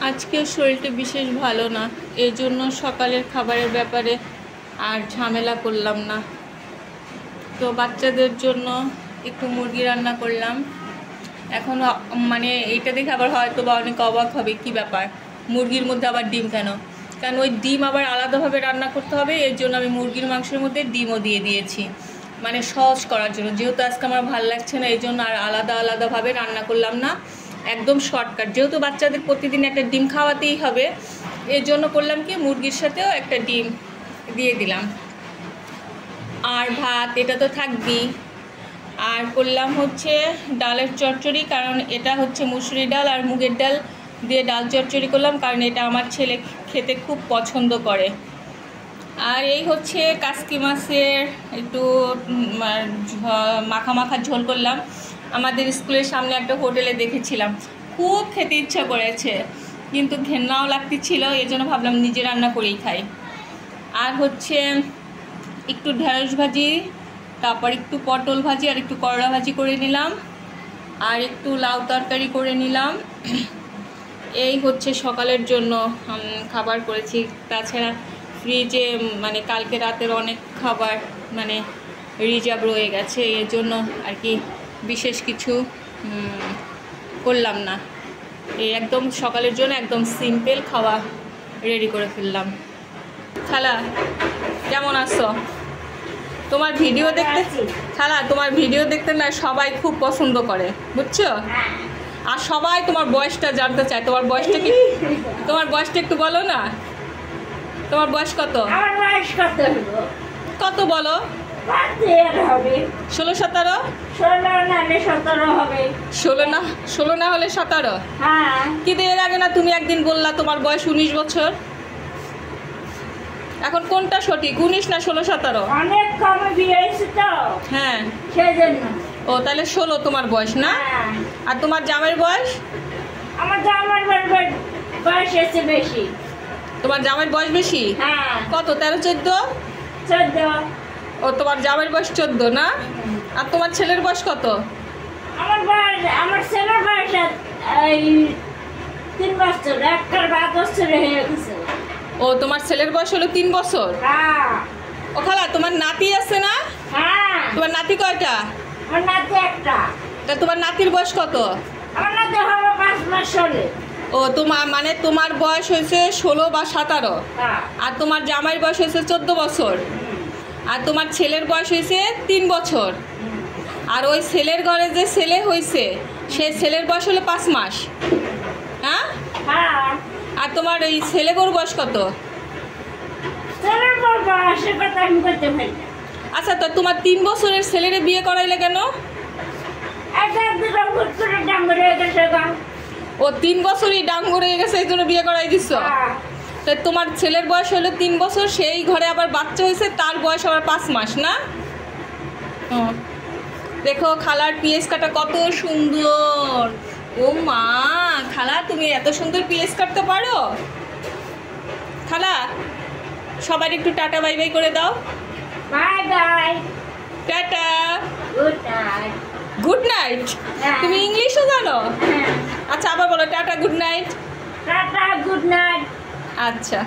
আজকে শরীরটা বিশেষ ভালো না, এই জন্য সকালের খাবারের ব্যাপারে আর ঝামেলা করলাম না। তো বাচ্চাদের জন্য একটু মুরগি রান্না করলাম। এখন মানে এইটা দেখে আবার হয়তো বা অনেক অবাক হবে, কি ব্যাপার মুরগির মধ্যে আবার ডিম কেন? কারণ ওই ডিম আবার আলাদাভাবে রান্না করতে হবে, এর জন্য আমি মুরগির মাংসের মধ্যে ডিমও দিয়ে দিয়েছি, মানে সহজ করার জন্য। যেহেতু আজকে আমার ভালো লাগছে না, এই জন্য আর আলাদাভাবে রান্না করলাম না, একদম শর্টকাট। যেহেতু বাচ্চাদের প্রতিদিন একটা ডিম খাওয়াতেই হবে, এর জন্য করলাম কি মুরগির সাথেও একটা ডিম দিয়ে দিলাম। আর ভাত এটা তো থাকবেই। আর করলাম হচ্ছে ডালের চচ্চড়ি, কারণ এটা হচ্ছে মুসুরি ডাল আর মুগের ডাল দিয়ে ডাল চচ্চড়ি করলাম, কারণ এটা আমার ছেলে খেতে খুব পছন্দ করে। আর এই হচ্ছে কাসকি মাছের একটু মাখা ঝোল করলাম। আমাদের স্কুলের সামনে একটা হোটেলে দেখেছিলাম, খুব খেতে ইচ্ছা করেছে, কিন্তু ঘেন্নাও লাগতেছিল, এই জন্য ভাবলাম নিজে রান্না করেই খাই। আর হচ্ছে একটু ঢেঁড়স ভাজি, তারপর একটু পটল ভাজি, আর একটু করলা ভাজি করে নিলাম, আর একটু লাউ তরকারি করে নিলাম। এই হচ্ছে সকালের জন্য খাবার করেছি। তাছাড়া ফ্রিজে মানে কালকে রাতের অনেক খাবার মানে রিজার্ভ রয়ে গেছে, এর জন্য আর কি বিশেষ কিছু করলাম না। এই একদম সকালের জন্য একদম সিম্পল খাওয়া রেডি করে ফেললাম। খালা কেমন আছো? তোমার ভিডিও দেখতে, খালা তোমার ভিডিও দেখতে না সবাই খুব পছন্দ করে, বুঝছো? আর সবাই তোমার বয়সটা জানতে চায়। তোমার বয়সটা কি, তোমার বয়সটা একটু বলো না। তোমার বয়স কত? কত বলো? 16-17? 16 না হলে 17? কিন্তু এর আগে না তুমি একদিন বললা তোমার বয়স 19 বছর। এখন কোনটা সঠিক, 19 না 16-17? অনেক কমে বিয়ে হয়েছে তো। হ্যাঁ সেজন্য। ও তাহলে 16 তোমার বয়স না? আর তোমার জামাইয়ের বয়স? আমার জামাইয়ের বয়স এসে বেশি। তোমার জামাইয়ের বয়স বেশি? হ্যাঁ। কত, 13-14? 14। ও তোমার জামাইয়ের বয়স 14 না? আর তোমার ছেলের বয়স কত? আমার ছেলের বয়স 3 বছর, একটা 5 বছর হয়ে গেছে। ও তোমার ছেলের বয়স হলো 3 বছর? হ্যাঁ। ও খালা তোমার নাতি আছে না? হ্যাঁ। তোমার নাতি কয়টা? আমার নাতি একটা। তা তোমার নাতির বয়স কত? আমার নাতি হলো 5 মাস হলে। ও তোমার মানে তোমার বয়স হয়েছে 16 বা 17। হ্যাঁ। আর তোমার জামাইয়ের বয়স হয়েছে 14 বছর। আর তোমার ছেলের বয়স হয়েছে 3 বছর। আর ওই ছেলের ঘরে যে ছেলে হয়েছে সে ছেলের বয়স হলো 5 মাস। হ্যাঁ। হ্যাঁ। আর তোমার এই ছেলে গরু বয়স কত? ছেলের বয়স কথা আমি বলতে পারি না। আচ্ছা, তো তোমার 3 বছরের ছেলেরে বিয়ে করাইলে কেন? ও 3 বছরই ডাঙ্গর হয়ে গেছে, এই জন্য বিয়ে করাই দিচ্ছ? তো তোমার ছেলের বয়স হলো 3 বছর, সেই ঘরে আবার বাচ্চা হয়েছে, তার বয়স আবার 5 মাস না? দেখো খালার পিএস কাটা কত সুন্দর। ও মা, খালা তুমি এত সুন্দর পিএস কাটতে পারো? খালা সবাই একটু টাটা বাই বাই করে দাও। Bye bye. Tata. Good night. Good night? তুমি ইংলিশও জানো? আচ্ছা আবার বলো tata good night. Tata good night. আচ্ছা।